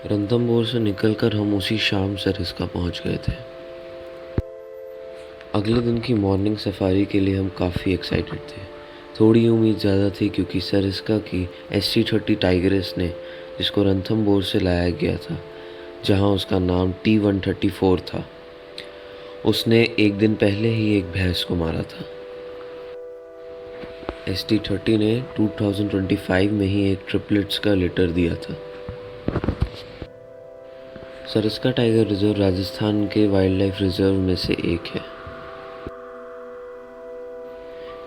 रणथंभौर से निकलकर हम उसी शाम सरिस्का पहुंच गए थे। अगले दिन की मॉर्निंग सफारी के लिए हम काफ़ी एक्साइटेड थे। थोड़ी उम्मीद ज़्यादा थी क्योंकि सरिस्का की ST30 टाइगरेस ने, जिसको रणथंभौर से लाया गया था, जहां उसका नाम T134 था, उसने एक दिन पहले ही एक भैंस को मारा था। ST30 ने 2025 में ही एक ट्रिपलेट्स का लिटर दिया था। सरिस्का टाइगर रिजर्व राजस्थान के वाइल्ड लाइफ रिजर्व में से एक है।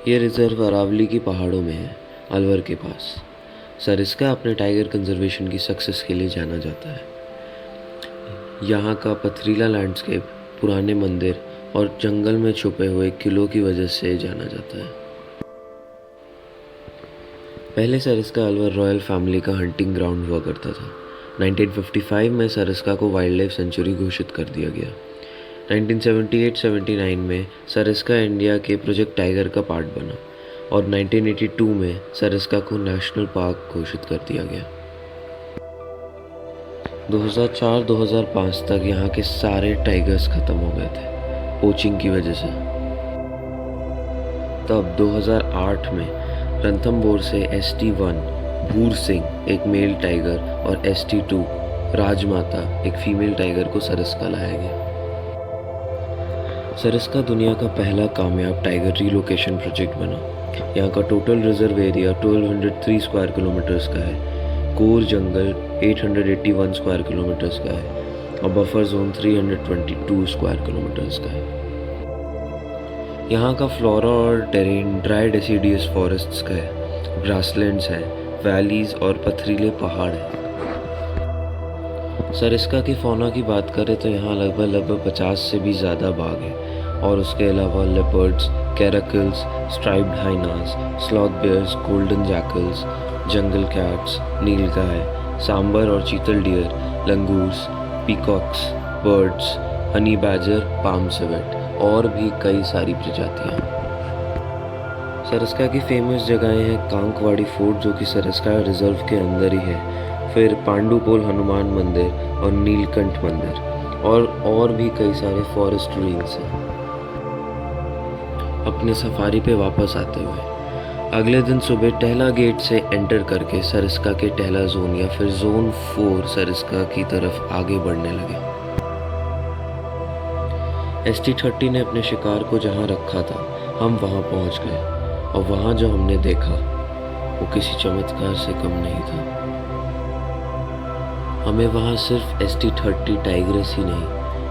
ये रिजर्व अरावली की पहाड़ों में है, अलवर के पास। सरिस्का अपने टाइगर कंजर्वेशन की सक्सेस के लिए जाना जाता है। यहाँ का पथरीला लैंडस्केप, पुराने मंदिर और जंगल में छुपे हुए किलों की वजह से जाना जाता है। पहले सरिस्का अलवर रॉयल फैमिली का हंटिंग ग्राउंड हुआ करता था। 1955 में सरिस्का को वाइल्ड लाइफ सेंचुरी घोषित कर दिया गया। 1978-79 में सरिस्का इंडिया के प्रोजेक्ट टाइगर का पार्ट बना और 1982 में सरिस्का को नेशनल पार्क घोषित कर दिया गया। 2004-2005 तक यहाँ के सारे टाइगर्स खत्म हो गए थे पोचिंग की वजह से। तब 2008 में रणथंभौर से ST1 भूर सिंह एक मेल टाइगर और ST2 राजमाता एक फीमेल टाइगर को सरिस्का लाया गया। सरिस्का दुनिया का पहला कामयाब टाइगर रिलोकेशन प्रोजेक्ट बना। यहाँ का total reserve area 1203 square kilometres का है, कोर जंगल 881 स्क्वायर किलोमीटर्स का है और बफर जोन 322 स्क्वायर किलोमीटर्स का है। यहाँ का फ्लोरा और टेरेन ड्राई डेसिडियस फॉरेस्ट्स का है, ग्रासलैंड्स हैं, वैलीज और पथरीले पहाड़ हैं। सरिस्का की फौना की बात करें तो यहाँ लगभग 50 से भी ज़्यादा बाघ हैं और उसके अलावा leopards, caracals, striped hyenas, sloth bears, golden jackals, jungle cats, nilgai, sambar और chital deer, langurs, peacocks, birds, honey badger, palm civet और भी कई सारी प्रजातियाँ। सरिस्का की फेमस जगहें हैं कांकवाड़ी फोर्ट, जो कि सरिस्का रिजर्व के अंदर ही है, फिर पांडुपोल हनुमान मंदिर और नीलकंठ मंदिर और भी कई सारे फॉरेस्ट रूइंस हैं। अपने सफारी पे वापस आते हुए अगले दिन सुबह टहला गेट से एंटर करके सरिस्का के टहला जोन या फिर जोन 4 सरिस्का की तरफ आगे बढ़ने लगे। ST30 ने अपने शिकार को जहाँ रखा था, हम वहाँ पहुँच गए और वहाँ जो हमने देखा वो किसी चमत्कार से कम नहीं था। हमें वहाँ सिर्फ ST30 टाइग्रेस ही नहीं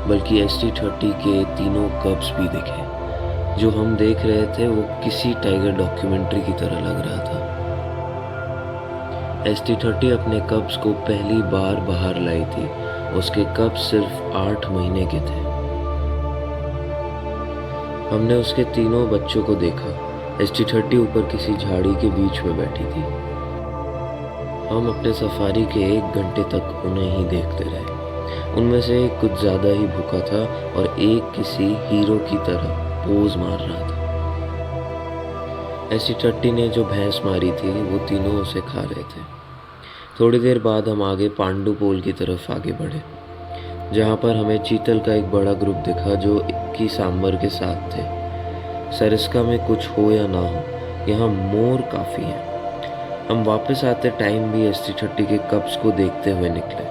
बल्कि ST30 के तीनों कब्स भी दिखे। जो हम देख रहे थे वो किसी टाइगर डॉक्यूमेंट्री की तरह लग रहा था। ST30 अपने कब्स को पहली बार बाहर लाई थी। उसके कब्स सिर्फ 8 महीने के थे। हमने उसके तीनों बच्चों को देखा। ST30 ऊपर किसी झाड़ी के बीच में बैठी थी। हम अपने सफारी के 1 घंटे तक उन्हें ही देखते रहे। उनमें से एक कुछ ज़्यादा ही भूखा था और एक किसी हीरो की तरह पोज मार रहा था। ST30 ने जो भैंस मारी थी वो तीनों उसे खा रहे थे। थोड़ी देर बाद हम आगे पांडुपोल की तरफ आगे बढ़े, जहाँ पर हमें चीतल का एक बड़ा ग्रुप दिखा जो की सांबर के साथ थे। सरिस्का में कुछ हो या ना हो, यहाँ मोर काफ़ी हैं। हम वापस आते टाइम भी ST30 के कब्स को देखते हुए निकले।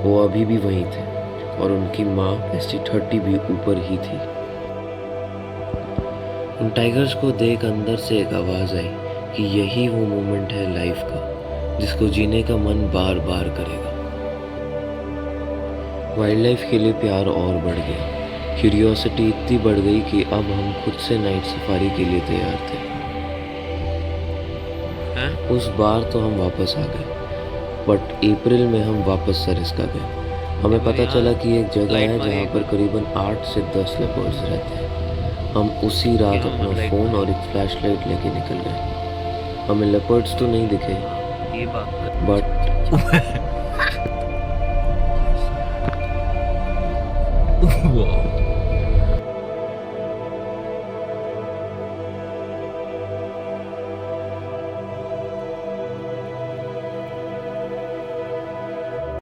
वो अभी भी वहीं थे और उनकी माँ ST30 भी ऊपर ही थी। उन टाइगर्स को देख अंदर से एक आवाज़ आई कि यही वो मोमेंट है लाइफ का जिसको जीने का मन बार बार करेगा। वाइल्ड लाइफ के लिए प्यार और बढ़ गया। क्यूरियोसिटी इतनी बढ़ गई कि अब हम खुद से नाइट सफारी के लिए तैयार थे। उस बार तो हम वापस आ गए, बट अप्रैल में हम वापस सरिस्का गए। हमें पता चला कि एक जगह है जहाँ पर करीबन 8 से 10 लेपर्ड्स रहते हैं। हम उसी रात अपना फ़ोन और एक फ्लैशलाइट लेके निकल गए। हमें लेपर्ड्स तो नहीं दिखे, बट